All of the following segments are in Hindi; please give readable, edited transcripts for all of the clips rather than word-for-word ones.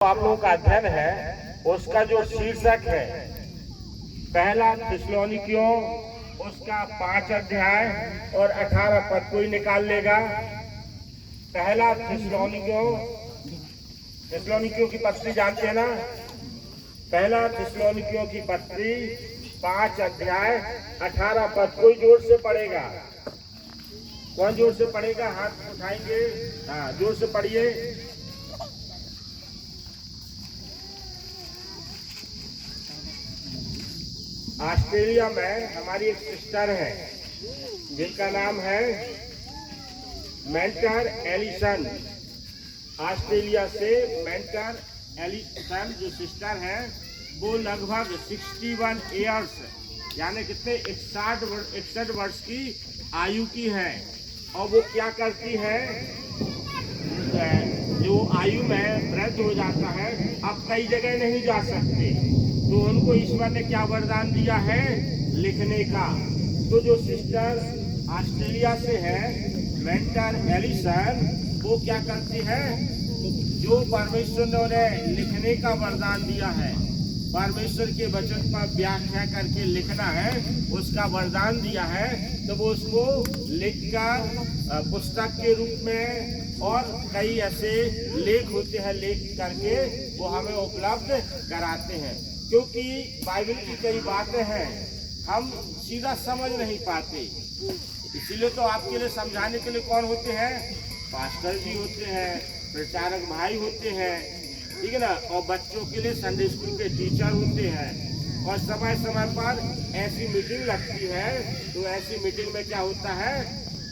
आप लोगों का अध्ययन है उसका जो शीर्षक है पहला थिस्सलुनीकियों उसका 5 अध्याय और 18 पद कोई निकाल लेगा। पहला थिस्सलुनीकियों की पत्री जानते हैं ना। पहला थिस्सलुनीकियों की पत्री 5 अध्याय 18 पद कोई जोर से पढ़ेगा। कौन जोर से पढ़ेगा? हाथ उठाएंगे। हाँ, जोर से पढ़िए। ऑस्ट्रेलिया में हमारी एक सिस्टर है जिनका नाम है मेंटर एलिसन। ऑस्ट्रेलिया से मेंटर एलिसन जो सिस्टर है वो लगभग 61 ईयर्स यानी कितने 61 वर्ष की आयु की है। और वो क्या करती है, जो आयु में वृद्ध हो जाता है अब कई जगह नहीं जा सकते तो उनको ईश्वर ने क्या वरदान दिया है? लिखने का। तो जो सिस्टर ऑस्ट्रेलिया से है मेंटर एलिसन वो क्या करती है, जो परमेश्वर ने उन्हें लिखने का वरदान दिया है, परमेश्वर के वचन पर व्याख्या करके लिखना है, उसका वरदान दिया है, तो वो उसको लिखकर पुस्तक के रूप में और कई ऐसे लेख होते हैं लेख करके वो हमें उपलब्ध कराते हैं। क्योंकि बाइबल की कई बातें हैं हम सीधा समझ नहीं पाते, इसीलिए तो आपके लिए समझाने के लिए कौन होते हैं? पास्टर जी होते हैं, प्रचारक भाई होते हैं, ठीक है ना। और बच्चों के लिए संडे स्कूल के टीचर होते हैं। और समय समय पर ऐसी मीटिंग लगती है तो ऐसी मीटिंग में क्या होता है,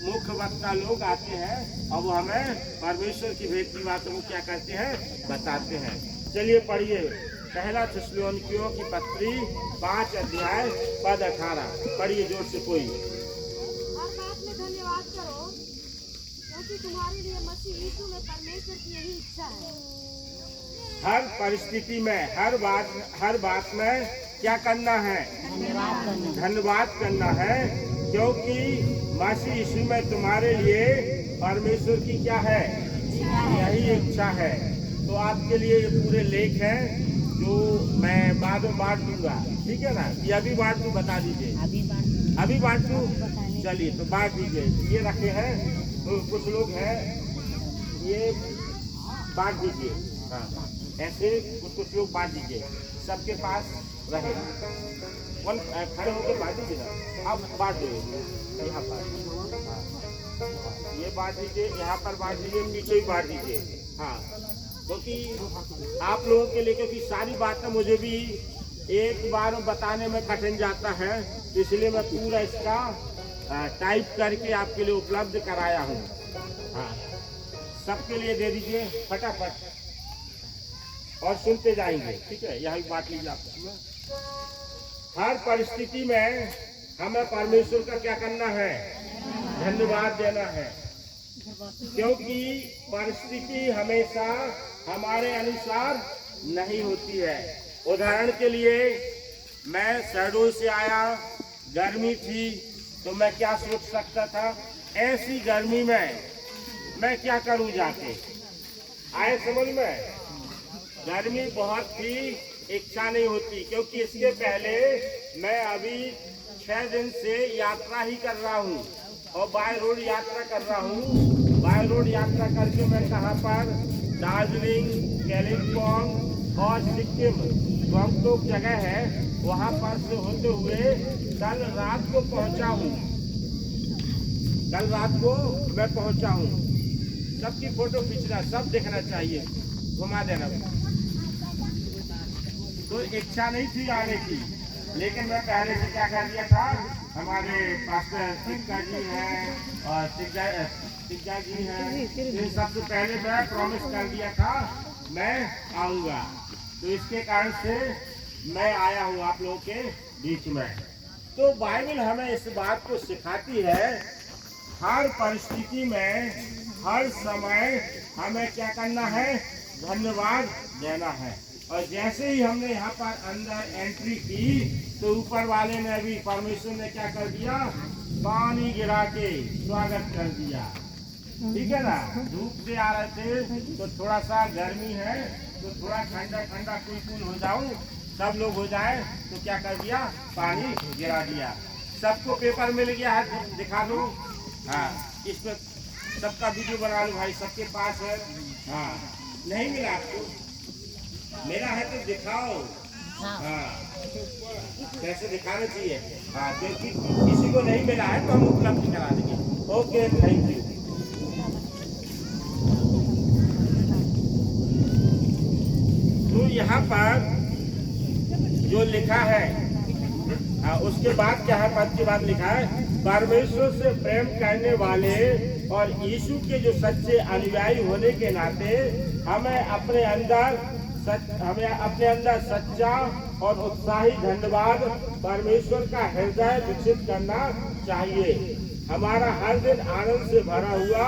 मुख्य वक्ता लोग आते हैं और वो हमें परमेश्वर की भेद की बातों को क्या करते हैं? बताते हैं। चलिए पढ़िए पहला थिस्सलुनीकियों की पत्री 5 अध्याय पद 18 पढ़िए जोर से कोई। हर बात में धन्यवाद करो क्योंकि तुम्हारे लिए मसीह यीशु में परमेश्वर की यही इच्छा है। हर परिस्थिति में हर बात में क्या करना है? धन्यवाद करना है क्योंकि मसीह यीशु में तुम्हारे लिए परमेश्वर की क्या है? यही इच्छा है। तो आपके लिए ये पूरे लेख हैं जो मैं बाद में बांट दूंगा, ठीक है ना। ये अभी बांट दूं? बता दीजिए। अभी बांट दूं? चलिए तो बांट दीजिए। ये रखे हैं तो कुछ लोग हैं ये बांट दीजिए। हाँ, ऐसे कुछ लोग बांट दीजिए, सबके पास रहे। खड़े होकर बांट दीजिए ना। अब बांट दीजिए यहाँ पर। हाँ, ये बांट दीजिए, यहाँ पर बांट दीजिए, पीछे भी बांट दीजिए। हाँ, क्योंकि आप लोगों के लिए, क्योंकि सारी बातें मुझे भी एक बार बताने में कठिन जाता है, इसलिए मैं पूरा इसका टाइप करके आपके लिए उपलब्ध कराया हूँ। हाँ, सबके लिए दे दीजिए फटाफट और सुनते जाएंगे, ठीक है। यही बात लीजिए आप। हर परिस्थिति में हमें परमेश्वर का क्या करना है? धन्यवाद देना है क्योंकि परिस्थिति हमेशा हमारे अनुसार नहीं होती है। उदाहरण के लिए मैं शहडोल से आया, गर्मी थी तो मैं क्या सोच सकता था, ऐसी गर्मी में मैं क्या करूं जाके? आए समझ में? गर्मी बहुत थी, इच्छा नहीं होती। क्योंकि इसके पहले मैं अभी 6 दिन से यात्रा ही कर रहा हूँ और बाय रोड यात्रा कर रहा हूँ। बाय रोड यात्रा करके मैं कहाँ पर? दार्जिलिंग, कालिम्पोंग और सिक्किम, गंगटोक जगह है, वहाँ पर से होते हुए कल रात को पहुँचा हूँ। कल रात को मैं पहुँचा हूँ। सबकी फोटो खींचना, सब देखना चाहिए, घुमा देना। तो इच्छा नहीं थी आने की, लेकिन मैं पहले से क्या कर दिया था, हमारे पास्टर सिक्का जी हैं और सिक्का जी हैं, इन सबसे पहले मैं प्रॉमिस कर दिया था मैं आऊँगा। तो इसके कारण से मैं आया हूँ आप लोगों के बीच में। तो बाइबल हमें इस बात को सिखाती है हर परिस्थिति में हर समय हमें क्या करना है? धन्यवाद देना है। और जैसे ही हमने यहाँ पर अंदर एंट्री की तो ऊपर वाले ने भी, परमेश्वर ने क्या कर दिया? पानी गिरा के स्वागत कर दिया, ठीक है ना। धूप से आ रहे थे तो थोड़ा सा गर्मी है तो तो थोड़ा ठंडा ठंडा कूल हो जाऊं, सब लोग हो जाए, तो क्या कर दिया, पानी गिरा दिया। सबको पेपर मिल गया है, दिखा दो। हाँ, इसमें सबका वीडियो बना लो भाई, सबके पास है। हाँ, नहीं मिला आपको? मेरा है तो दिखाओ। हाँ, कैसे दिखाना चाहिए। हाँ, क्योंकि किसी को नहीं मिला है तो हम उपलब्ध करा देंगे। Okay, thank you. तो यहाँ पर जो लिखा है, हाँ, उसके बाद क्या है, पद के बाद लिखा है, परमेश्वर से प्रेम करने वाले और यीशु के जो सच्चे अनुयायी होने के नाते हमें अपने अंदर सच्चा और उत्साही धन्यवाद परमेश्वर का हृदय विकसित करना चाहिए। हमारा हर दिन आनंद से भरा हुआ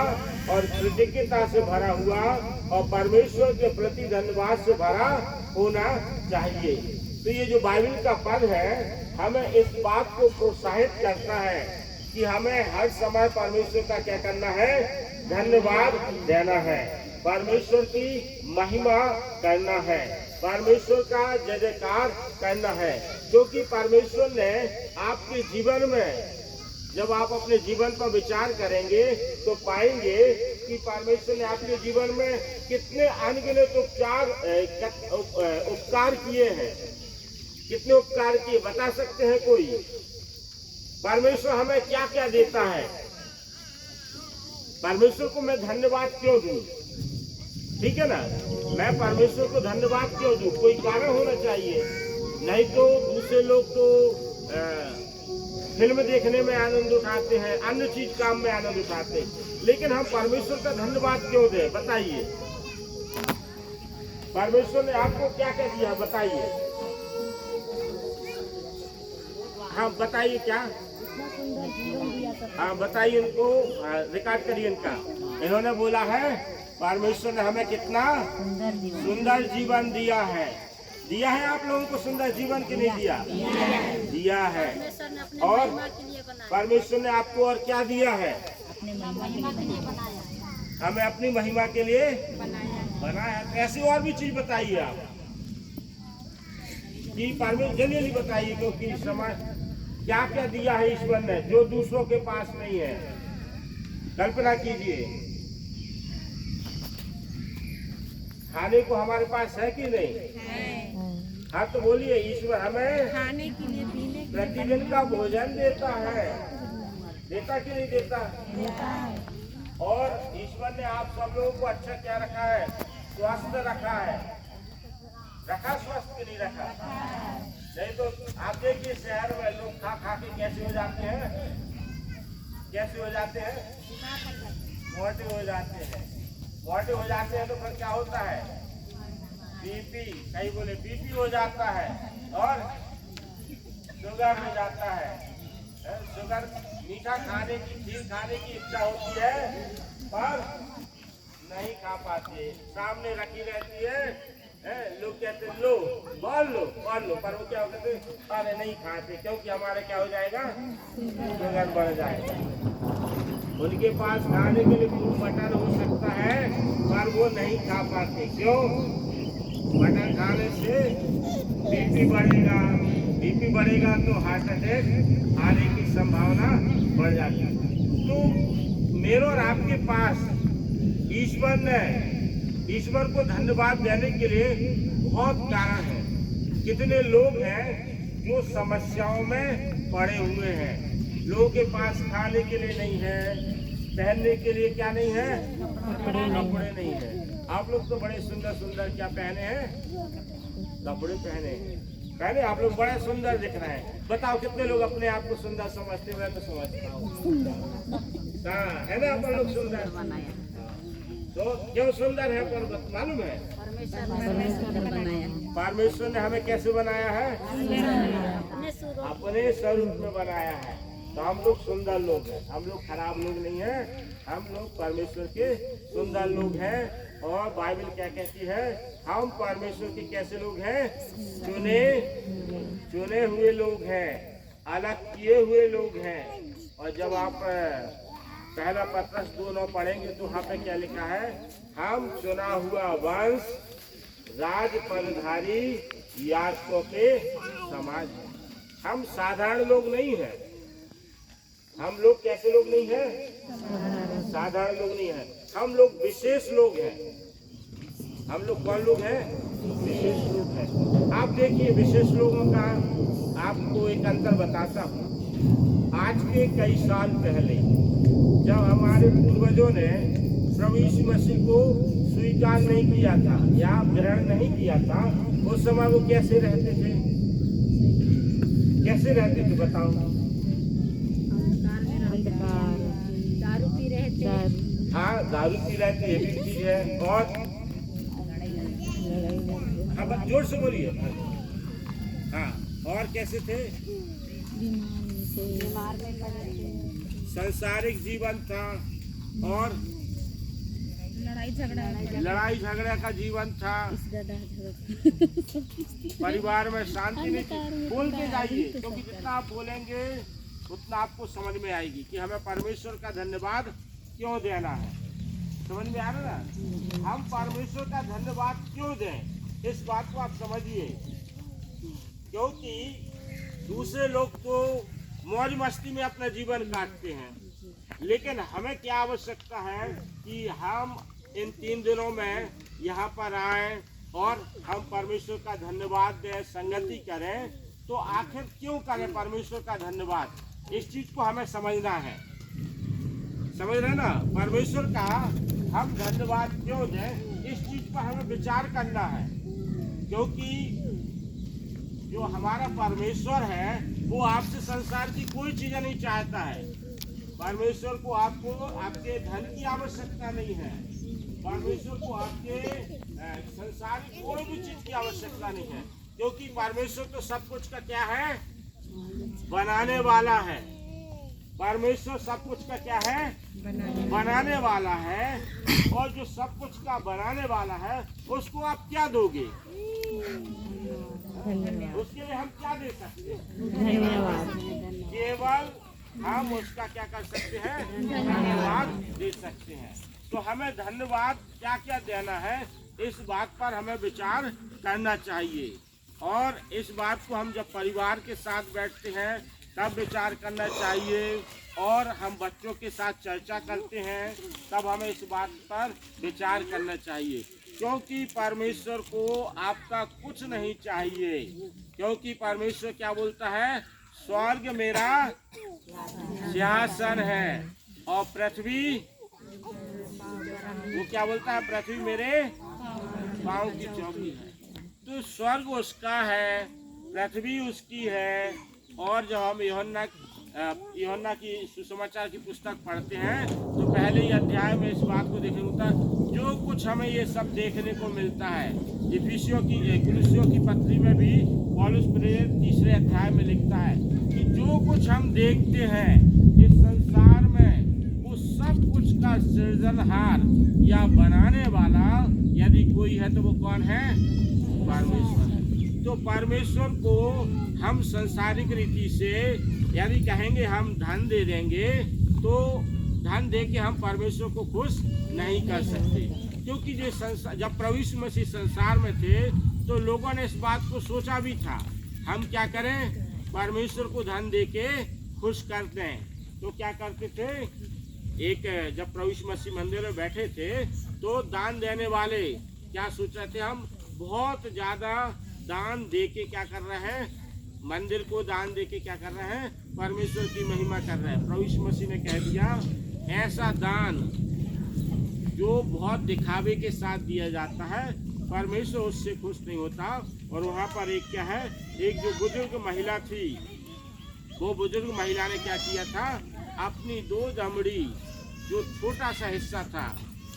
और कृतज्ञता से भरा हुआ और परमेश्वर के प्रति धन्यवाद से भरा होना चाहिए। तो ये जो बाइबल का पद है हमें इस बात को प्रोत्साहित करता है कि हमें हर समय परमेश्वर का क्या करना है, धन्यवाद देना है, परमेश्वर की महिमा करना है, परमेश्वर का जय जयकार करना है। क्योंकि परमेश्वर ने आपके जीवन में, जब आप अपने जीवन पर विचार करेंगे तो पाएंगे कि परमेश्वर ने आपके जीवन में कितने अनगिनत उपकार किए हैं। कितने उपकार किए बता सकते हैं कोई? परमेश्वर हमें क्या क्या देता है? परमेश्वर को मैं धन्यवाद क्यों दूं? ठीक है ना, मैं परमेश्वर को धन्यवाद क्यों दूं? कोई कारण होना चाहिए, नहीं तो दूसरे लोग तो फिल्म देखने में आनंद उठाते हैं, अन्य चीज काम में आनंद उठाते हैं, लेकिन हम परमेश्वर का धन्यवाद क्यों दें? बताइए, परमेश्वर ने आपको क्या क्या दिया बताइए। हाँ बताइए, क्या? हाँ बताइए, उनको रिकॉर्ड करिए इनका। इन्होंने बोला है परमेश्वर ने हमें कितना सुंदर जीवन दिया है। दिया है आप लोगों को सुंदर जीवन के लिए? दिया है। और परमेश्वर ने आपको और क्या दिया है? हमें अपनी महिमा के लिए बनाया। ऐसी और भी चीज बताइए आप कि परमेश्वर, जल्दी बताइए, क्योंकि समाज क्या क्या दिया है ईश्वर ने जो दूसरों के पास नहीं है। कल्पना कीजिए, खाने को हमारे पास है कि नहीं? हाँ तो बोलिए, ईश्वर हमें खाने के लिए, पीने के प्रतिदिन का भोजन देता है। देता कि नहीं देता? और ईश्वर ने आप सब लोगों को अच्छा क्या रखा है? स्वस्थ रखा है। रखा स्वस्थ कि नहीं रखा? नहीं तो आप देखिए शहर में लोग खा खा के कैसे हो जाते हैं, कैसे हो जाते हैं, मोटे हो जाते हैं। मोटे हो जाते हैं तो फिर क्या होता है? बीपी, कहीं बोले बीपी हो जाता है और शुगर हो जाता है। शुगर, मीठा खाने की, खीर खाने की इच्छा होती है पर नहीं खा पाते, सामने रखी रहती है। लोग कहते हैं लो बोल लो, पर वो क्या कहते हैं, अरे नहीं खाते, क्योंकि हमारे क्या हो जाएगा, शुगर बढ़ जाएगा। उनके पास खाने के लिए खूब मटन हो सकता है पर वो नहीं खा पाते। क्यों? मटन खाने से बीपी बढ़ेगा, बीपी बढ़ेगा तो हार्ट अटैक आने की संभावना बढ़ जाती है। तो मेरे और आपके पास ईश्वर को धन्यवाद देने के लिए बहुत कारण है। कितने लोग हैं जो समस्याओं में पड़े हुए हैं, लोगों के पास खाने के लिए नहीं है, पहनने के लिए क्या नहीं है, कपड़े नहीं है। आप लोग तो बड़े सुंदर सुंदर क्या पहने हैं, कपड़े पहने आप लोग बड़े सुंदर दिख रहे हैं। बताओ कितने लोग अपने आप को सुंदर समझते? मैं तो समझता हूँ, हाँ है ना, आप लोग सुंदर। तो क्यों सुंदर है पर मालूम है? परमेश्वर ने हमें कैसे बनाया है? अपने स्वरूप में बनाया है। तो हम लोग सुंदर लोग हैं, हम लोग खराब लोग नहीं हैं, हम लोग परमेश्वर के सुंदर लोग हैं। और बाइबल क्या कहती है? हम परमेश्वर के कैसे लोग हैं? चुने हुए लोग हैं, अलग किए हुए लोग हैं। और जब आप पहला पत्रस 2:9 पढ़ेंगे तो वहाँ पे क्या लिखा है? हम चुना हुआ वंश, राज पदधारी याचकों के समाज है। हम साधारण लोग नहीं हैं। हम लोग कैसे लोग नहीं हैं? साधारण लोग नहीं हैं। हम लोग विशेष लोग हैं। हम लोग कौन लोग हैं? विशेष लोग हैं। आप देखिए विशेष लोगों का आपको एक अंतर बताता हूँ। आज के कई साल पहले जब हमारे पूर्वजों ने प्रभु यीशु मसीह को स्वीकार नहीं किया था या ग्रहण नहीं किया था, उस समय वो कैसे रहते थे? कैसे रहते थे बताओ? दारू पी रहे थे। हाँ, दारू पी रहे थे, ये भी चीज है। और हाँ, बस जोर से बोलिए। हाँ, और कैसे थे? बीमार में पड़े थे। संसारिक जीवन था और लड़ाई झगड़ा का जीवन था। परिवार में शांति नहीं थी। बोल के जाइए, क्योंकि जितना आप बोलेंगे उतना आपको समझ में आएगी कि हमें परमेश्वर का धन्यवाद क्यों देना है। समझ में आ रहा ना? हम परमेश्वर का धन्यवाद क्यों दें, इस बात को आप समझिए। क्योंकि दूसरे लोग तो मौज मस्ती में अपना जीवन काटते हैं, लेकिन हमें क्या आवश्यकता है कि हम इन 3 दिनों में यहाँ पर आए और हम परमेश्वर का धन्यवाद दें, संगति करें। तो आखिर क्यों करें परमेश्वर का धन्यवाद? इस चीज को हमें समझना है। समझ रहे ना? परमेश्वर का हम धन्यवाद क्यों दें, इस चीज पर हमें विचार करना है। क्योंकि जो हमारा परमेश्वर है वो आपसे संसार की कोई चीज नहीं चाहता है। परमेश्वर को आपको आपके धन की आवश्यकता नहीं है। परमेश्वर को आपके संसार की कोई भी चीज की आवश्यकता नहीं है। क्योंकि परमेश्वर तो सब कुछ का क्या है? बनाने वाला है। परमेश्वर सब कुछ का क्या है? बनाने वाला है। और जो सब कुछ का बनाने वाला है उसको आप क्या दोगे? उसके लिए हम क्या दे सकते हैं? धन्यवाद। केवल हम उसका क्या कर सकते हैं? धन्यवाद दे सकते हैं। तो हमें धन्यवाद क्या क्या देना है, इस बात पर हमें विचार करना चाहिए। और इस बात को हम जब परिवार के साथ बैठते हैं तब विचार करना चाहिए, और हम बच्चों के साथ चर्चा करते हैं तब हमें इस बात पर विचार करना चाहिए। क्योंकि परमेश्वर को आपका कुछ नहीं चाहिए। क्योंकि परमेश्वर क्या बोलता है? स्वर्ग मेरा सिंहासन है और पृथ्वी, वो क्या बोलता है? पृथ्वी मेरे पाँव की चौकी है। तो स्वर्ग उसका है, पृथ्वी उसकी है। और जब हम यूहन्ना की सुसमाचार की पुस्तक पढ़ते हैं तो पहले ही अध्याय में इस बात को देखने होता है। जो कुछ हमें ये सब देखने को मिलता है, कुलुस्सियों की पत्री में भी पौलुस प्रेरित 3 अध्याय में लिखता है कि जो कुछ हम देखते हैं इस संसार में, वो सब कुछ का सृजनहार या बनाने वाला यदि कोई है तो वो कौन है? परमेश्वर है। तो परमेश्वर को हम संसारिक रीति से यदि कहेंगे हम धन दे देंगे, तो धन दे के हम परमेश्वर को खुश नहीं कर सकते। क्योंकि जब प्रभु यीशु मसीह संसार में थे तो लोगों ने इस बात को सोचा भी था, हम क्या करें? परमेश्वर को धन दे के खुश करते हैं। तो क्या करते थे? जब प्रभु यीशु मसीह मंदिर में बैठे थे तो दान देने वाले क्या सोच रहे थे? हम बहुत ज़्यादा दान दे के क्या कर रहे हैं? मंदिर को दान दे के क्या कर रहे हैं? परमेश्वर की महिमा कर रहे हैं। प्रभु यीशु मसीह ने कह दिया, ऐसा दान जो बहुत दिखावे के साथ दिया जाता है, परमेश्वर उससे खुश नहीं होता। और वहाँ पर एक क्या है? एक जो बुजुर्ग महिला थी, वो बुजुर्ग महिला ने क्या किया था? अपनी 2 दमड़ी, जो छोटा सा हिस्सा था,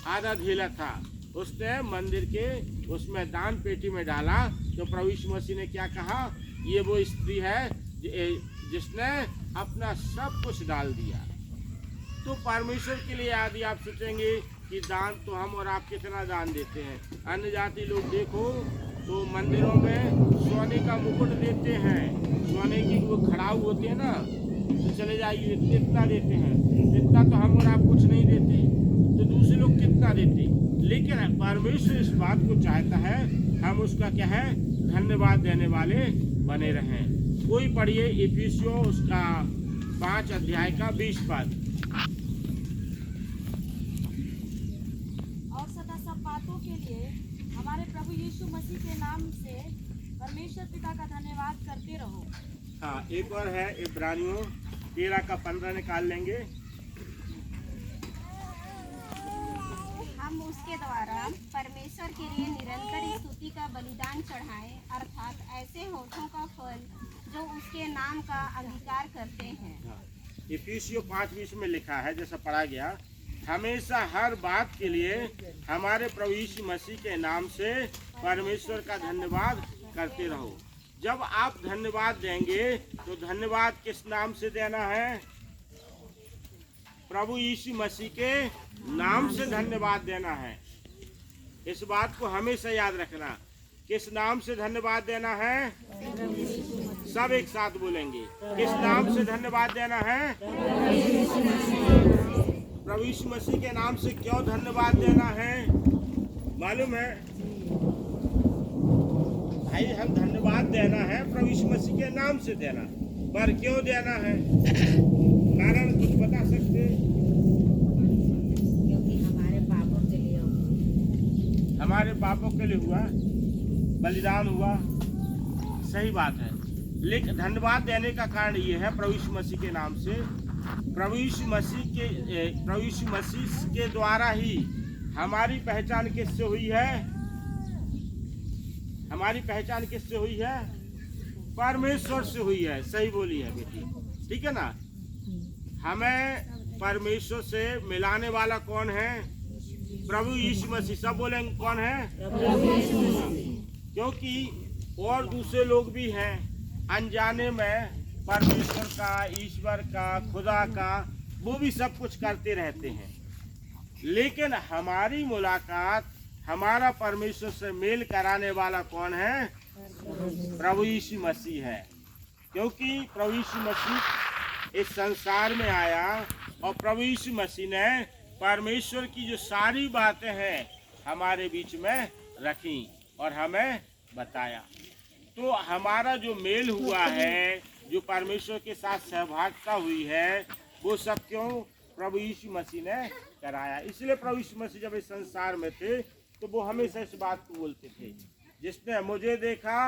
आधा धेला था, उसने मंदिर के उसमें दान पेटी में डाला। तो प्रभु यीशु मसीह ने क्या कहा? ये वो स्त्री है जिसने अपना सब कुछ डाल दिया। तो परमेश्वर के लिए यदि आप सोचेंगे कि दान तो हम और आप कितना दान देते हैं, अन्य जाति लोग देखो तो मंदिरों में सोने का मुकुट देते हैं, सोने की वो खड़ाऊ होती है ना, तो चले जाइए कितना देते हैं। इतना तो हम और आप कुछ नहीं देते, तो दूसरे लोग कितना देते। लेकिन परमेश्वर इस बात को चाहता है हम उसका क्या है, धन्यवाद देने वाले बने रहें। कोई पढ़िए इफिसियों उसका 5 अध्याय का 20 पद। और सदा सब बातों के लिए हमारे प्रभु यीशु मसीह के नाम से परमेश्वर पिता का धन्यवाद करते रहो। हाँ, एक और है इब्रानियों 13 का 15 निकाल लेंगे। हम उसके द्वारा परमेश्वर के लिए निरंतर स्तुति का बलिदान चढ़ाएं, अर्थात ऐसे होठों का फल जो उसके नाम का अंगीकार करते हैं। इफिसियों 5:20 में लिखा है, जैसा पढ़ा गया, हमेशा हर बात के लिए हमारे प्रभु यीशु मसीह के नाम से परमेश्वर का धन्यवाद करते रहो। जब आप धन्यवाद देंगे तो धन्यवाद किस नाम से देना है? प्रभु यीशु मसीह के नाम से धन्यवाद देना है। इस बात को हमेशा याद रखना। किस नाम से धन्यवाद देना है? सब एक साथ बोलेंगे, किस नाम से धन्यवाद देना है? प्रभु यीशु मसीह के नाम से। क्यों धन्यवाद देना है मालूम है भाई? हम धन्यवाद देना है प्रभु यीशु मसीह के नाम से देना, पर क्यों देना है? कारण कुछ बता सकते? क्योंकि हमारे पापों के लिए हमारे पापों के लिए हुआ, बलिदान हुआ, सही बात है। लेकिन धन्यवाद देने का कारण ये है प्रभु यीशु मसीह के नाम से। प्रभु यीशु मसीह के द्वारा ही हमारी पहचान किससे हुई है? हमारी पहचान किससे हुई है? परमेश्वर से हुई है। सही बोली है बेटी, ठीक है ना? हमें परमेश्वर से मिलाने वाला कौन है? प्रभु यीशु मसीह। सब बोलेंगे कौन है? क्योंकि और दूसरे लोग भी हैं अनजाने में परमेश्वर का, ईश्वर का, खुदा का, वो भी सब कुछ करते रहते हैं। लेकिन हमारी मुलाकात, हमारा परमेश्वर से मेल कराने वाला कौन है? प्रभु यीशु मसीह है। क्योंकि प्रभु यीशु मसीह इस संसार में आया और प्रभु यीशु मसीह ने परमेश्वर की जो सारी बातें हैं हमारे बीच में रखी और हमें बताया। तो हमारा जो मेल हुआ है, जो परमेश्वर के साथ सहभागिता हुई है, वो सब क्यों? प्रभु यीशु मसीह ने कराया। इसलिए प्रभु यीशु मसीह जब इस संसार में थे तो वो हमेशा इस बात को बोलते थे, जिसने मुझे देखा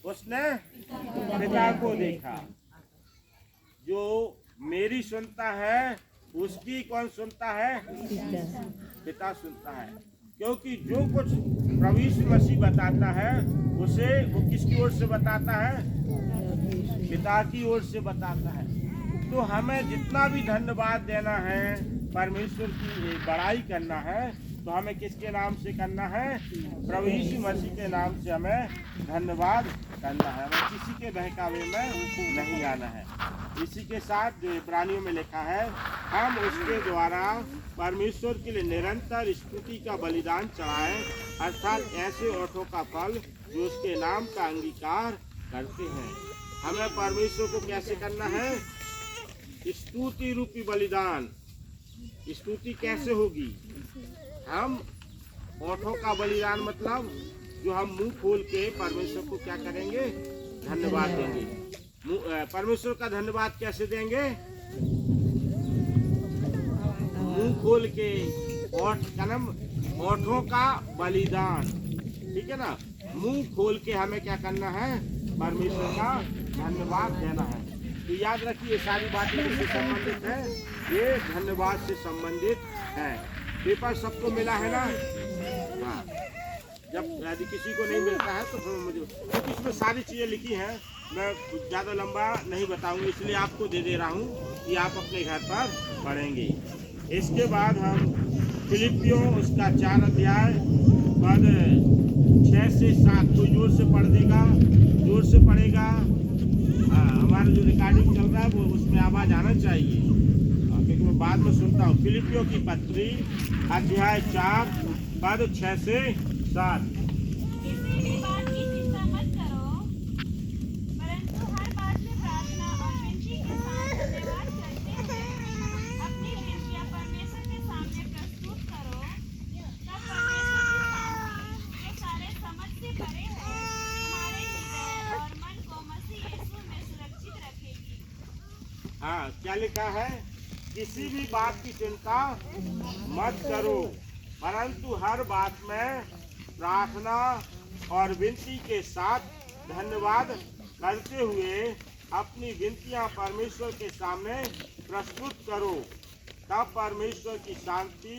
उसने पिता को देखा। जो मेरी सुनता है उसकी कौन सुनता है? पिता सुनता है। क्योंकि जो कुछ प्रभु यीशु मसीह बताता है उसे वो किसकी ओर से बताता है? पिता की ओर से बताता है। तो हमें जितना भी धन्यवाद देना है, परमेश्वर की बड़ाई करना है, तो हमें किसके नाम से करना है? प्रभु यीशु मसीह के नाम से हमें धन्यवाद करना है। हमें किसी के बहकावे में नहीं आना है। इसी के साथ जो इब्रानियों में लिखा है, हम उसके द्वारा परमेश्वर के लिए निरंतर स्तुति का बलिदान चढ़ाएं, अर्थात ऐसे ओठों का फल जो उसके नाम का अंगीकार करते हैं। हमें परमेश्वर को कैसे करना है? स्तुति रूपी बलिदान। स्तुति कैसे होगी? हम ओठों का बलिदान मतलब जो हम मुंह खोल के परमेश्वर को क्या करेंगे? धन्यवाद देंगे। परमेश्वर का धन्यवाद कैसे देंगे? मुंह खोल के, ओठों का बलिदान, ठीक है ना? मुंह खोल के हमें क्या करना है? परमेश्वर का धन्यवाद देना है। तो याद रखिए, सारी बातें किससे संबंधित है? ये धन्यवाद से संबंधित है। पेपर सबको मिला है ना? हाँ। जब यदि किसी को नहीं मिलता है तो फिर मुझे, क्योंकि इसमें सारी चीज़ें लिखी हैं, मैं ज़्यादा लंबा नहीं बताऊंगा, इसलिए आपको दे रहा हूँ कि आप अपने घर पर पढ़ेंगे। इसके बाद हम फिलिपियों उसका 4 अध्याय पद 6 से 7 कोई जोर से पढ़ देगा, जोर से पढ़ेगा। हमारा जो रिकॉर्डिंग चल रहा है वो उसमें आवाज़ आना चाहिए, क्योंकि मैं बाद में सुनता हूँ। फिलिपियों की पत्री अध्याय 4 पद 6 से 7। किसी भी बात की चिंता मत करो, परंतु हर बात में प्रार्थना और विनती के साथ धन्यवाद करते हुए अपनी विनतियां परमेश्वर के सामने प्रस्तुत करो। तब परमेश्वर की शांति जो सारे समझ से परे हाँ क्या लिखा है, किसी भी बात की चिंता मत करो, परंतु हर बात में प्रार्थना और विनती के साथ धन्यवाद करते हुए अपनी विनतियां परमेश्वर के सामने प्रस्तुत करो। तब परमेश्वर की शांति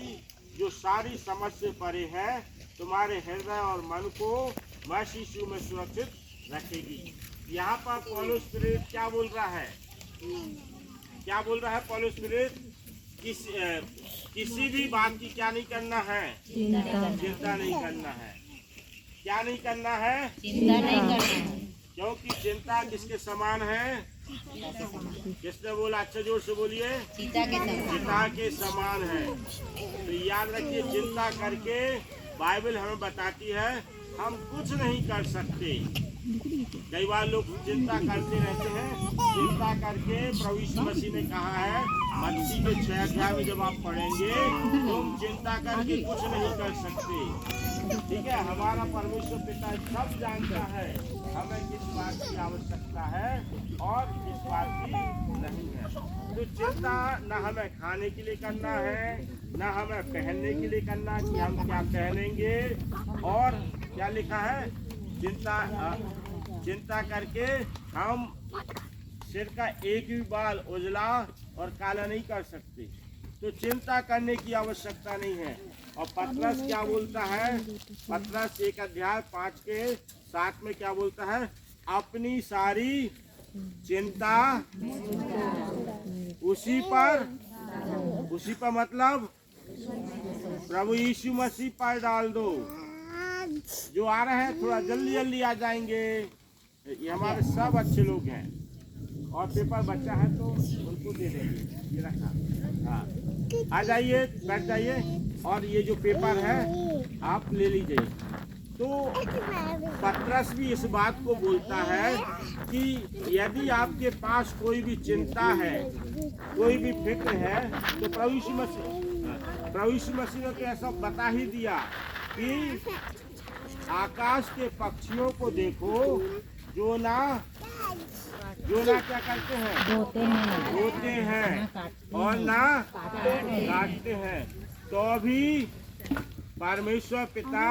जो सारी समझ से परे है तुम्हारे हृदय और मन को मसीह यीशु में सुरक्षित रखेगी। यहाँ पर पौलुस प्रेरित क्या बोल रहा है, क्या बोल रहा है पौलुस प्रेरित, किसी भी बात की क्या नहीं करना है, चिंता नहीं करना है। क्या नहीं करना है, चिंता नहीं करना है, क्योंकि चिंता किसके समान है, किसने बोला, अच्छा जोर से बोलिए, चिता के समान। चिता के समान है। तो याद रखिए, चिंता करके बाइबल हमें बताती है हम कुछ नहीं कर सकते। कई बार लोग चिंता करते रहते हैं, चिंता करके प्रभु यीशु मसीह ने कहा है मत्ती के 6 अध्याय में जब आप पढ़ेंगे, तुम चिंता करके कुछ नहीं कर सकते। ठीक है, हमारा परमेश्वर पिता सब जानता है हमें किस बात की आवश्यकता है और किस बात की नहीं है। तो चिंता न हमें खाने के लिए करना है, न हमें पहनने के लिए करना कि हम क्या पहनेंगे। और क्या लिखा है, चिंता करके हम सिर का एक भी बाल उजला और काला नहीं कर सकते। तो चिंता करने की आवश्यकता नहीं है। और पतरस क्या बोलता है, पतरस 1 अध्याय 5 के 7 में क्या बोलता है, अपनी सारी चिंता उसी पर मतलब प्रभु यीशु मसीह पर डाल दो। जो आ रहे हैं थोड़ा जल्दी जल्दी आ जाएंगे, ये हमारे सब अच्छे लोग हैं। और पेपर बच्चा है तो उनको दे देंगे, ये रखा। हाँ, आ जाइए, बैठ जाइए। और ये जो पेपर है आप ले लीजिए। तो पतरस भी इस बात को बोलता है कि यदि आपके पास कोई भी चिंता है, कोई भी फिक्र है, तो प्रभु यीशु मसीह ने तो ऐसा बता ही दिया कि आकाश के पक्षियों को देखो, जो ना क्या करते हैं, रोते हैं और ना काटते हैं, तो भी परमेश्वर पिता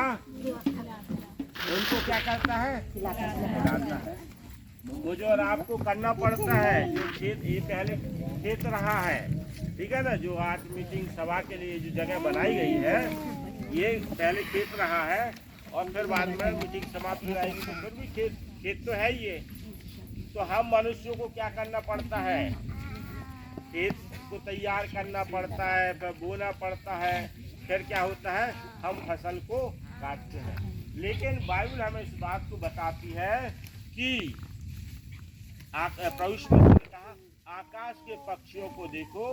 उनको क्या करता है, खिलाता है। तो जो आपको करना पड़ता है, जो खेत, ये पहले खेत रहा है, ठीक है ना, जो आज मीटिंग सभा के लिए जो जगह बनाई गई है, ये पहले खेत रहा है और फिर बाद में मीटिंग समाप्त हो जाएगी तो फिर भी खेत तो है ये। तो हम मनुष्यों को क्या करना पड़ता है, खेत को तैयार करना पड़ता है, फिर बोना पड़ता है, फिर क्या होता है, हम फसल को काटते हैं। लेकिन बाइबल हमें इस बात को बताती है कि प्रभु यीशु मसीह ने कहा, आकाश के पक्षियों को देखो,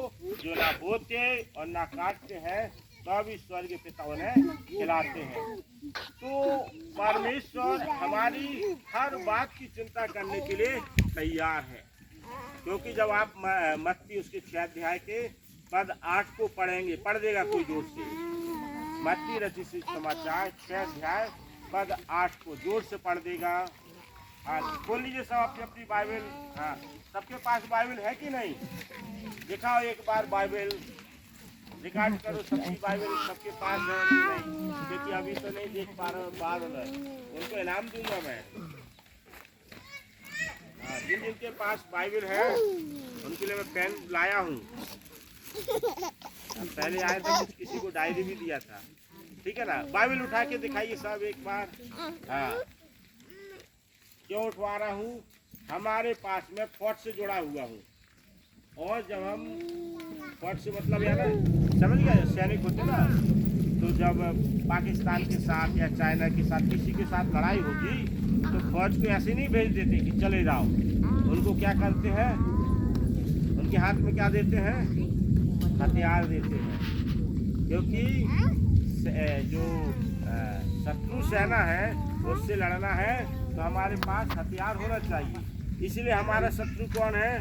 जो ना बोते और ना काटते हैं, तो भी स्वर्ग के पिता उन्हें खिलाते हैं। तो परमेश्वर हमारी हर बात की चिंता करने के लिए तैयार है। क्योंकि जब आप मत्ती उसके 6 अध्याय के पद 8 को पढ़ेंगे, पढ़ देगा कोई जोर से, मत्ती रचित समाचार 6 अध्याय पद 8 को जोर से पढ़ देगा। हाँ, खोल लीजिए सब अपनी अपनी बाइबल। हाँ, सबके पास बाइबल है कि नहीं, दिखाओ एक बार बाइबल, रिकॉर्ड करो सबकी बाइबल सबके पास है कि नहीं, क्योंकि अभी तो नहीं देख पा रहे, बाद में उनको इनाम दूंगा मैं। हाँ, जिनके पास बाइबल है उनके लिए मैं पेन लाया हूँ। पहले आए थे, किसी को डायरी भी दिया था, ठीक है ना। बाइबल उठा के दिखाइए सब एक बार। हाँ, क्यों उठवा रहा हूँ, हमारे पास में फौज से जुड़ा हुआ हूँ। और जब हम फौज से मतलब यार समझ गया, सैनिक होते ना, तो जब पाकिस्तान के साथ या चाइना के साथ किसी के साथ लड़ाई होगी तो फौज को ऐसे नहीं भेज देते कि चले जाओ। उनको क्या करते हैं, उनके हाथ में क्या देते हैं, हथियार देते हैं। क्योंकि जो शत्रु सेना है उससे लड़ना है तो हमारे पास हथियार होना चाहिए। इसलिए हमारा शत्रु कौन है,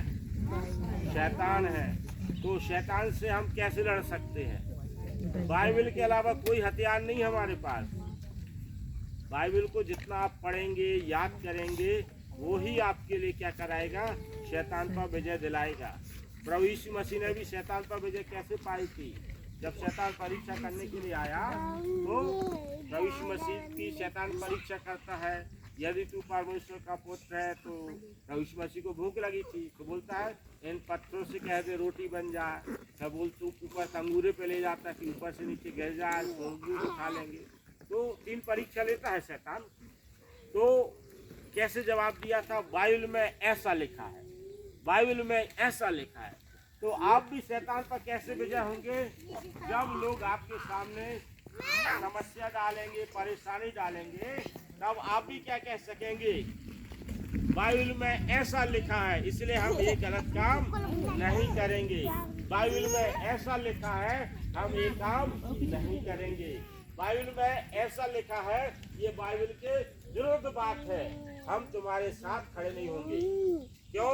शैतान है। तो शैतान से हम कैसे लड़ सकते हैं, बाइबल के अलावा कोई हथियार नहीं हमारे पास। बाइबल को जितना आप पढ़ेंगे, याद करेंगे, वो ही आपके लिए क्या कराएगा, शैतान पर विजय दिलाएगा। प्रभु यीशु मसीह ने भी शैतान पर विजय कैसे पाई थी? जब शैतान परीक्षा करने के लिए आया तो प्रभु यीशु मसीह की शैतान परीक्षा करता है, यदि तू परमेश्वर का पुत्र है। तो प्रभु यीशु मसीह को भूख लगी थी तो बोलता है इन पत्थरों से कह दे रोटी बन जाए। तब बोल तू ऊपर तंगूरे पे ले जाता है कि ऊपर से नीचे गिर जाए, मुर्गी को खा लेंगे। तो 3 परीक्षा लेता है शैतान। तो कैसे जवाब दिया था? बाइबल में ऐसा लिखा है, बाइबल में ऐसा लिखा है। तो आप भी शैतान पर कैसे विजय होंगे? जब लोग आपके सामने समस्या डालेंगे, परेशानी डालेंगे, तब आप भी क्या कह सकेंगे? बाइबल में ऐसा लिखा है इसलिए हम ये गलत काम नहीं करेंगे। बाइबल में ऐसा लिखा है हम ये काम नहीं करेंगे। बाइबल में ऐसा लिखा है, ये बाइबल के विरुद्ध बात है, हम तुम्हारे साथ खड़े नहीं होंगे। क्यों?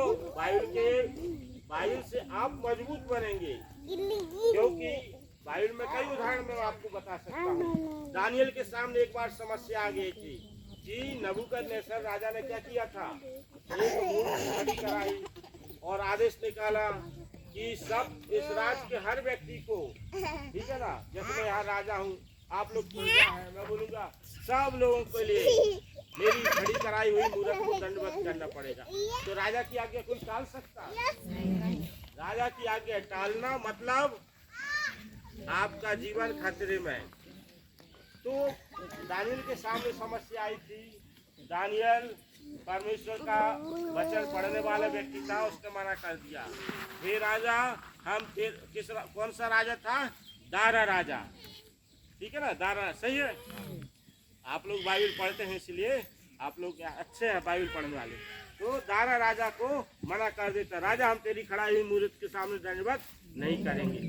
बाइबल से आप मजबूत बनेंगे, क्योंकि बाइबल में कई उदाहरण मैं आपको बता सकता हूँ। दानियल के सामने एक बार समस्या आ गई थी कि नबूकदनेस्सर राजा ने क्या किया था? एक मूर्ति खड़ी कराई और आदेश निकाला कि सब इस राज के हर व्यक्ति को, ठीक है ना, जैसे मैं यहाँ राजा हूँ, आप लोग पूजा है, मैं बोलूँगा सब लोगों के लिए मेरी खड़ी कराई हुई मूर्ति को दंडवत करना पड़ेगा। तो राजा की आज्ञा कोई टाल सकता? राजा की आज्ञा टालना मतलब आपका जीवन खतरे में। तो दानियल के सामने समस्या आई थी। दानियल परमेश्वर का वचन पढ़ने वाला व्यक्ति था, उसने मना कर दिया। हे राजा, हम कौन सा राजा था? दारा राजा, ठीक है ना? दारा सही है। आप लोग बाइबल पढ़ते हैं इसलिए आप लोग अच्छे हैं बाइबल पढ़ने वाले। तो दारा राजा को मना कर देता, राजा हम तेरी खड़ाई हुई मूर्ति के सामने दंडवत नहीं करेंगे।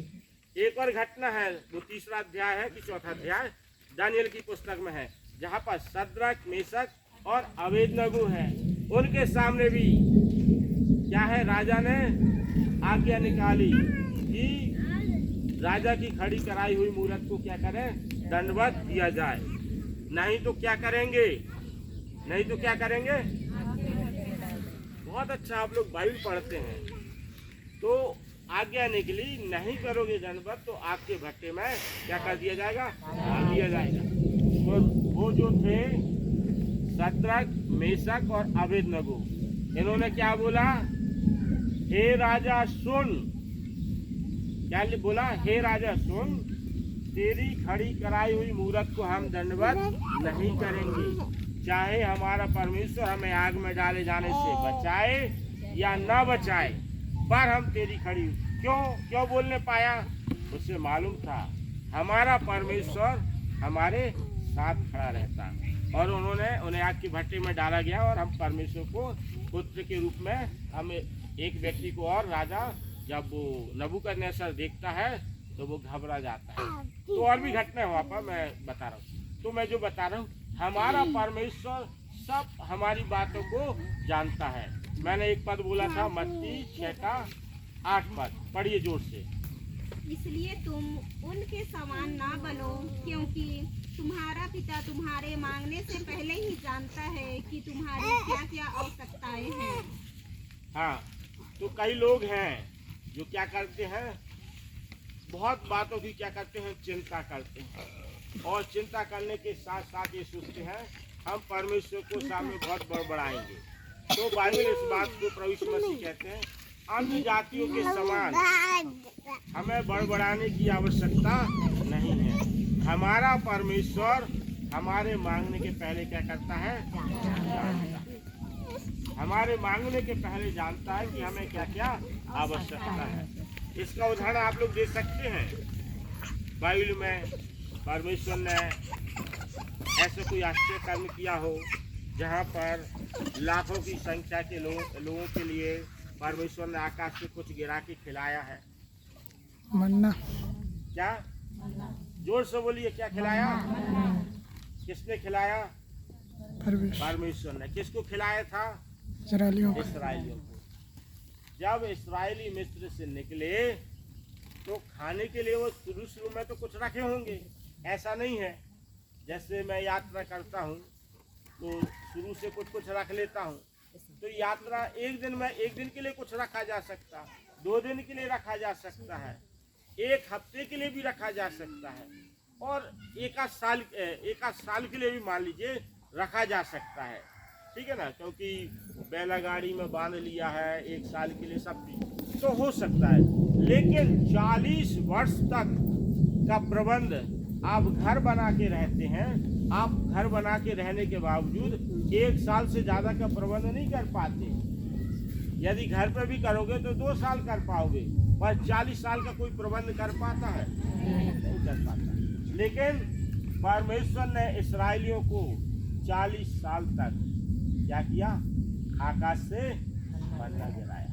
एक और घटना है, वो 3रा अध्याय है कि 4था अध्याय दानियल की पुस्तक में है, जहाँ पर शद्रक, मेशक और अबेदनगो है। उनके सामने भी क्या है? राजा ने आज्ञा निकाली कि राजा की खड़ी कराई हुई मूर्ति को क्या करें? दंडवत दिया जाए। नहीं तो क्या करेंगे? नहीं तो क्या करेंगे? बहुत अच्छा, आप लोग बाइबल पढ़ते हैं। तो आज्ञा निकली, नहीं करोगे दंडवत तो आपके भट्टे में क्या कर दिया जाएगा? डाल दिया जाएगा। तो वो जो थे शद्रक, मेशक और अबेदनगो, इन्होंने क्या बोला? हे राजा सुन। क्या बोला? हे राजा सुन, तेरी खड़ी कराई हुई मूर्ति को हम दंडवत नहीं करेंगे, चाहे हमारा परमेश्वर हमें आग में डाले जाने से बचाए या ना बचाए, पर हम तेरी खड़ी। क्यों बोलने पाया? उससे मालूम था हमारा परमेश्वर हमारे साथ खड़ा रहता, और उन्हें आग की भट्टी में डाला गया। और हम परमेश्वर को पुत्र के रूप में, हम एक व्यक्ति को, और राजा जब वो नबूकदनेस्सर देखता है तो वो घबरा जाता है। तो और भी घटना है वहाँ पर, मैं बता रहा हूँ। तो मैं जो बता रहा हूँ, हमारा परमेश्वर सब हमारी बातों को जानता है। मैंने एक पद बोला था, मत्ती 6:8 पद, पढ़िए जोर से। इसलिए तुम उनके समान ना बनो, क्योंकि तुम्हारा पिता तुम्हारे मांगने से पहले ही जानता है कि तुम्हारी क्या क्या आवश्यकताएं हैं। हाँ, तो कई लोग हैं जो क्या करते हैं? बहुत बातों की क्या करते हैं? चिंता करते हैं, और चिंता करने के साथ साथ ये सोचते हैं हम परमेश्वर को सामने बहुत बड़बड़ाएंगे। तो बाइबल इस बात को प्रभु यीशु मसीह कहते हैं, अन्य जातियों के समान हमें बड़बड़ाने की आवश्यकता नहीं है। हमारा परमेश्वर हमारे मांगने के पहले क्या करता है? जानता है। हमारे मांगने के पहले जानता है कि हमें क्या क्या आवश्यकता है। इसका उदाहरण आप लोग दे सकते हैं। बाइबल में परमेश्वर ने ऐसे कोई आश्चर्य कर्म किया हो जहाँ पर लाखों की संख्या के लोगों के लिए परमेश्वर ने आकाश से कुछ गिरा के खिलाया है। मन्ना। क्या? जोर से बोलिए, क्या खिलाया? किसने खिलाया? परमेश्वर ने। किसको खिलाया था? इस्राएलियों को। जब इस्राएली मिस्र से निकले तो खाने के लिए वो शुरू में तो कुछ रखे होंगे, ऐसा नहीं है। जैसे मैं यात्रा करता हूँ तो शुरू से कुछ रख लेता हूँ, तो यात्रा एक दिन के लिए कुछ रखा जा सकता, 2 दिन के लिए रखा जा सकता है, 1 हफ्ते के लिए भी रखा जा सकता है, और एक आध साल के लिए भी मान लीजिए रखा जा सकता है। ठीक है ना, क्योंकि बैलगाड़ी में बांध लिया है 1 साल के लिए, सब तो हो सकता है। लेकिन 40 वर्ष तक का प्रबंध आप घर बना के रहते हैं, आप घर बना के रहने के बावजूद 1 साल से ज़्यादा का प्रबंध नहीं कर पाते। यदि घर पे भी करोगे तो 2 साल कर पाओगे, पर 40 साल का कोई प्रबंध कर पाता है? नहीं कर पाता। लेकिन परमेश्वर ने इस्राएलियों को 40 साल तक क्या किया? आकाश से मन्ना गिराया,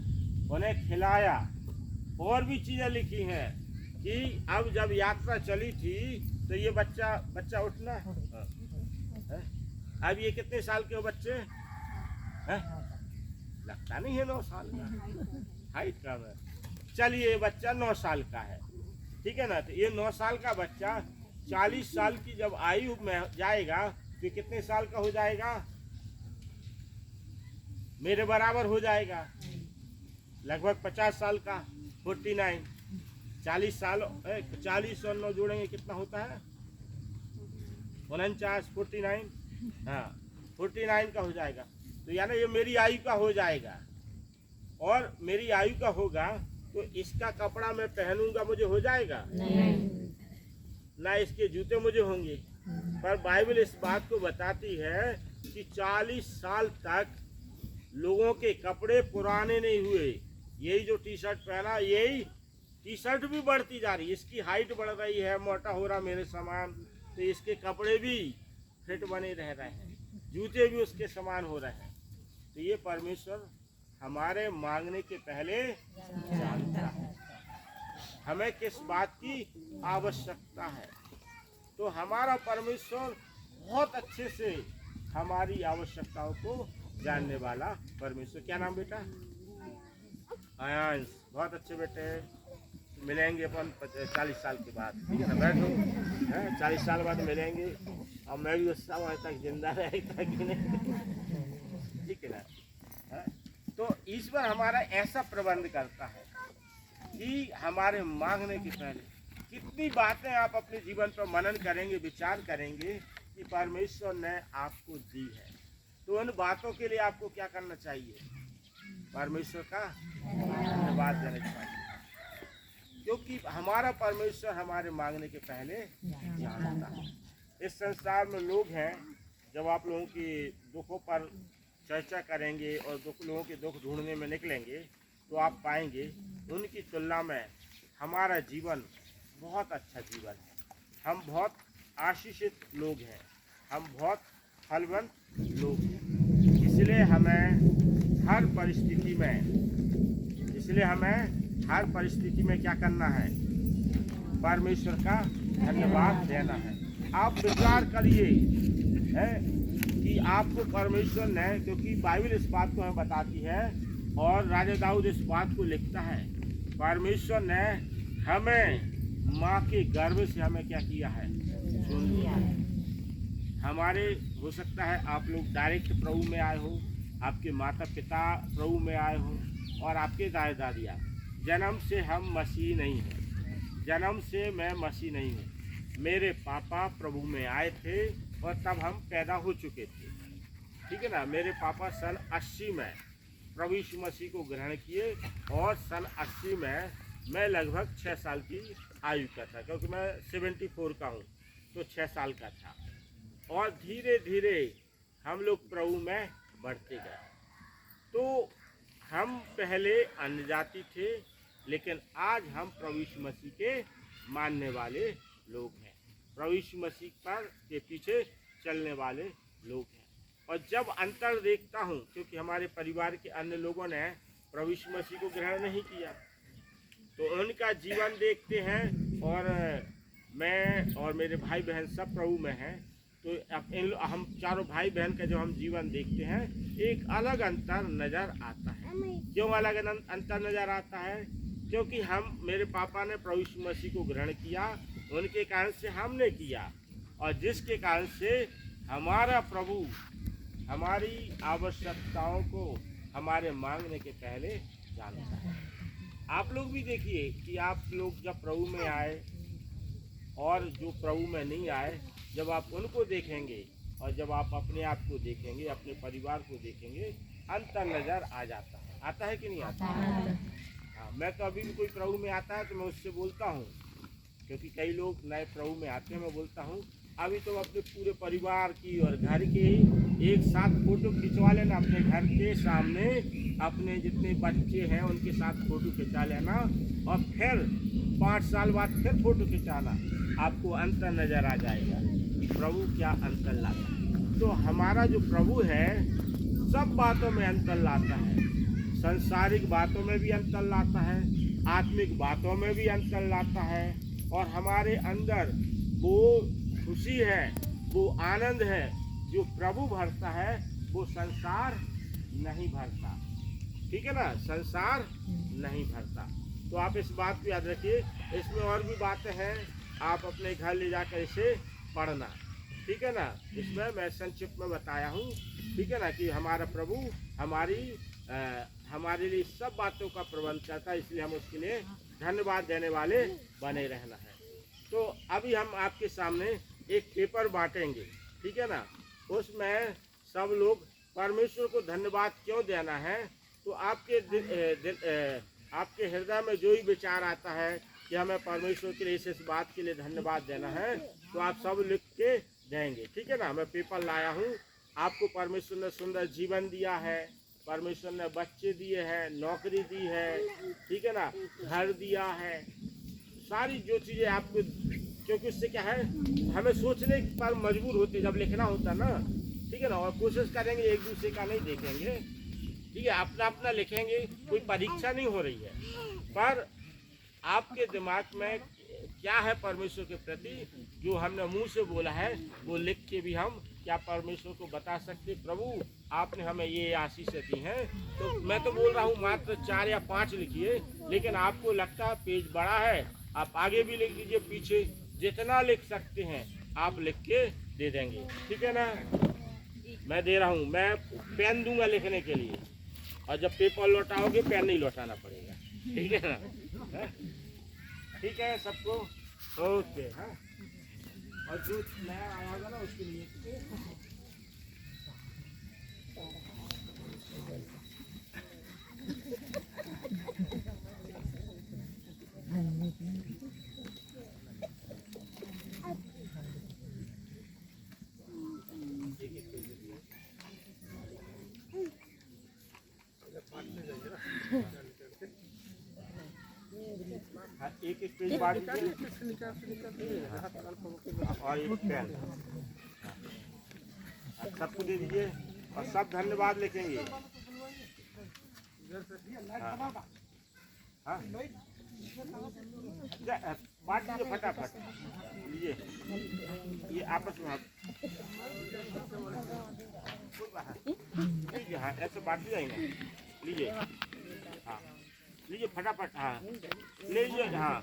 उन्हें खिलाया। और भी चीज़ें लिखी हैं कि अब जब यात्रा चली थी तो ये बच्चा उठना है। अब ये कितने साल के हो बच्चे हैं? लगता नहीं है 9 साल का, हाइट कम है। चलिए बच्चा 9 साल का है, ठीक है ना। तो ये 9 साल का बच्चा 40 साल की जब आयु में जाएगा तो कितने साल का हो जाएगा? मेरे बराबर हो जाएगा, लगभग 50 साल का, 49। 40 साल 40 और 9 जोड़ेंगे कितना होता है? 49, 49, हाँ 49 का हो जाएगा। तो यानी ये मेरी आयु का हो जाएगा, और मेरी आयु का होगा तो इसका कपड़ा मैं पहनूंगा, मुझे हो जाएगा? नहीं। ना इसके जूते मुझे होंगे। पर बाइबल इस बात को बताती है कि 40 साल तक लोगों के कपड़े पुराने नहीं हुए। यही जो टी शर्ट पहना, यही टी शर्ट भी बढ़ती जा रही है, इसकी हाइट बढ़ रही है, मोटा हो रहा मेरे समान, तो इसके कपड़े भी फिट बने रह रहे हैं, जूते भी उसके समान हो रहे हैं। तो ये परमेश्वर हमारे मांगने के पहले जानता है हमें किस बात की आवश्यकता है। तो हमारा परमेश्वर बहुत अच्छे से हमारी आवश्यकताओं को जानने वाला परमेश्वर। क्या नाम बेटा? आयांश, बहुत अच्छे बेटे। मिलेंगे अपन 40 साल के बाद, ठीक है ना। बैठो, 40 साल बाद मिलेंगे, और मैं भी उस समय तक जिंदा रहेगा कि नहीं, ठीक है ना। तो ईश्वर हमारा ऐसा प्रबंध करता है कि हमारे मांगने के पहले कितनी बातें आप अपने जीवन पर मनन करेंगे, विचार करेंगे कि परमेश्वर ने आपको दी है, तो उन बातों के लिए आपको क्या करना चाहिए? परमेश्वर का धन्यवाद देना चाहिए, क्योंकि हमारा परमेश्वर हमारे मांगने के पहले जानता है। इस संसार में लोग हैं, जब आप लोगों के दुखों पर चर्चा करेंगे और लोगों के दुख ढूंढने में निकलेंगे, तो आप पाएंगे उनकी तुलना में हमारा जीवन बहुत अच्छा जीवन है। हम बहुत आशीषित लोग हैं, हम बहुत फलवंत लोग हैं। इसलिए हमें हर परिस्थिति में क्या करना है? परमेश्वर का धन्यवाद देना है। आप विचार करिए कि आपको परमेश्वर ने, क्योंकि बाइबल इस बात को हमें बताती है और राजा दाऊद इस बात को लिखता है, परमेश्वर ने हमें माँ के गर्भ से हमें क्या किया है? चुन लिया है। हमारे हो सकता है आप लोग डायरेक्ट प्रभु में आए हो, आपके माता पिता प्रभु में आए हो, और आपके दादा दादियाँ। जन्म से हम मसीह नहीं हैं, जन्म से मैं मसीह नहीं हूँ। मेरे पापा प्रभु में आए थे और तब हम पैदा हो चुके थे, ठीक है ना। मेरे पापा सन 80 में प्रभु यीशु मसीह को ग्रहण किए, और सन 80 में मैं लगभग 6 साल की आयु का था, क्योंकि मैं 74 का हूँ, तो 6 साल का था। और धीरे धीरे हम लोग प्रभु में बढ़ते गए। तो हम पहले अन्य जाति थे, लेकिन आज हम प्रभु यीशु मसीह के मानने वाले लोग हैं, प्रभु यीशु मसीह पर के पीछे चलने वाले लोग हैं। और जब अंतर देखता हूँ, क्योंकि हमारे परिवार के अन्य लोगों ने प्रभु यीशु मसीह को ग्रहण नहीं किया, तो उनका जीवन देखते हैं, और मैं और मेरे भाई बहन सब प्रभु में हैं, तो हम चारों भाई बहन का जब हम जीवन देखते हैं, एक अलग अंतर नज़र आता है। क्यों अलग अंतर नज़र आता है? क्योंकि मेरे पापा ने प्रभु यीशु मसीह को ग्रहण किया, उनके कारण से हमने किया, और जिसके कारण से हमारा प्रभु हमारी आवश्यकताओं को हमारे मांगने के पहले जानता है। आप लोग भी देखिए कि आप लोग जब प्रभु में आए और जो प्रभु में नहीं आए, जब आप उनको देखेंगे और जब आप अपने आप को देखेंगे, अपने परिवार को देखेंगे, अंतर नज़र आ जाता है। आता है कि नहीं आता? हाँ, मैं तो अभी भी कोई प्रभु में आता है तो मैं उससे बोलता हूँ, क्योंकि कई लोग नए प्रभु में आते हैं, मैं बोलता हूँ अभी तो अपने पूरे परिवार की और घर के एक साथ फोटो खिंचवा लेना, अपने घर के सामने अपने जितने बच्चे हैं उनके साथ फोटो खिंचा लेना, और फिर 5 साल बाद फिर फोटो खिंचाना, आपको अंतर नज़र आ जाएगा कि प्रभु क्या अंतर लाता है। तो हमारा जो प्रभु है सब बातों में अंतर लाता है, सांसारिक बातों में भी अंतर लाता है, आत्मिक बातों में भी अंतर लाता है, और हमारे अंदर वो खुशी है, वो आनंद है जो प्रभु भरता है, वो संसार नहीं भरता। ठीक है ना, संसार नहीं भरता। तो आप इस बात को याद रखिए। इसमें और भी बातें हैं, आप अपने घर ले जाकर इसे पढ़ना। ठीक है ना, इसमें मैं संक्षिप्त में बताया हूँ। ठीक है ना, कि हमारा प्रभु हमारे लिए सब बातों का प्रबंध करता है, इसलिए हम उसके लिए धन्यवाद देने वाले बने रहना है। तो अभी हम आपके सामने एक पेपर बांटेंगे। ठीक है ना, उसमें सब लोग परमेश्वर को धन्यवाद क्यों देना है, तो आपके हृदय में जो ही विचार आता है कि हमें परमेश्वर के लिए इस बात के लिए धन्यवाद देना है, तो आप सब लिख के देंगे। ठीक है ना, मैं पेपर लाया हूँ। आपको परमेश्वर ने सुंदर जीवन दिया है, परमेश्वर ने बच्चे दिए हैं, नौकरी दी है, ठीक है ना, घर दिया है, सारी जो चीज़ें आपको, क्योंकि उससे क्या है, हमें सोचने पर मजबूर होते जब लिखना होता ना। ठीक है ना, और कोशिश करेंगे एक दूसरे का नहीं देखेंगे, ठीक है, अपना अपना लिखेंगे। कोई परीक्षा नहीं हो रही है, पर आपके दिमाग में क्या है परमेश्वर के प्रति, जो हमने मुंह से बोला है वो लिख के भी हम क्या परमेश्वर को बता सकते, प्रभु आपने हमें ये आशीषें दी हैं। तो मैं तो बोल रहा हूँ मात्र 4 या 5 लिखिए, लेकिन आपको लगता है पेज बड़ा है, आप आगे भी लिख लीजिए, पीछे जितना लिख सकते हैं आप लिख के दे देंगे। ठीक है ना, मैं दे रहा हूँ, मैं पेन दूंगा लिखने के लिए, और जब पेपर लौटाओगे पेन नहीं लौटाना पड़ेगा। ठीक है ना, ठीक है सबको, ओके। हाँ, और जो नया आया होगा ना उसके लिए एक एक पेज बांट के और एक पेन सबको दे दीजिए, और सब धन्यवाद लिखेंगे। हाँ, बांट दीजिए फटाफट, लीजिए ये आपस में लीजिए। हाँ, ऐसे बांट दी जाएंगे, लीजिए। हाँ, लीजिए फटाफट। हाँ, लीजिए। हाँ,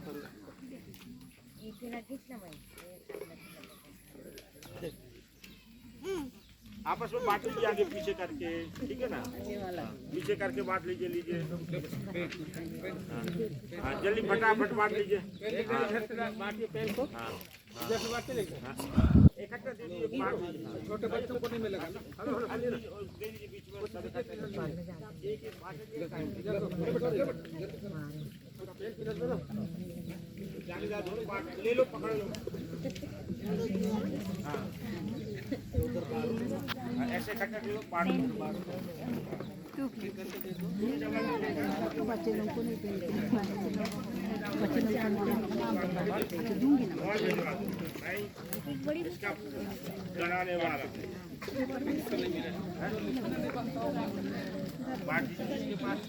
आपस में बांट लीजिए, आगे पीछे करके। ठीक है ना, पीछे करके बांट लीजिए, लीजिए। हाँ, जल्दी फटाफट बांट लीजिए। बांटिए पेन को। हाँ, इकट्ठा दे दीजिए, बांट लीजिए। छोटे बच्चों को नहीं मिलेगा ना, दे दीजिए बीच में, सब इकट्ठा एक एक बांट ले लो, पकड़ लो। हाँ, ऐसे इकट्ठा दे लो, बांट लो। बच्चे लोग को नहीं दूंगी ना, इसका बनाने वाला बाकी इसके पास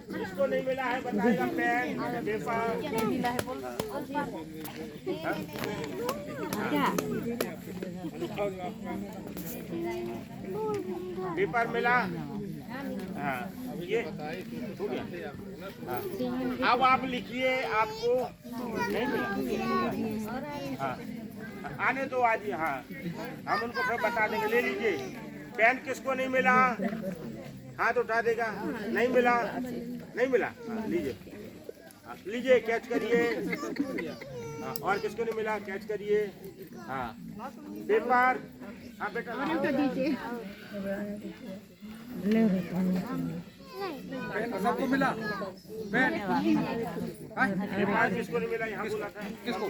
किसको नहीं मिला है बताएगा। पेन, पेपर मिला। हाँ ये हो गया। हाँ। अब आप लिखिए, आपको नहीं मिला। हाँ आने दो आज ही। हाँ हम उनको फिर बता देंगे। ले लीजिए। पेन किसको नहीं मिला हाथ उठा देगा। नहीं मिला, नहीं मिला। हाँ लीजिए। हाँ, लीजिए कैच करिए। हाँ और किसको नहीं मिला कैच करिए। हाँ पेपर। हाँ बेटा सबको मिला पेन पेपर किसको नहीं मिला यहाँ बोला था। किसको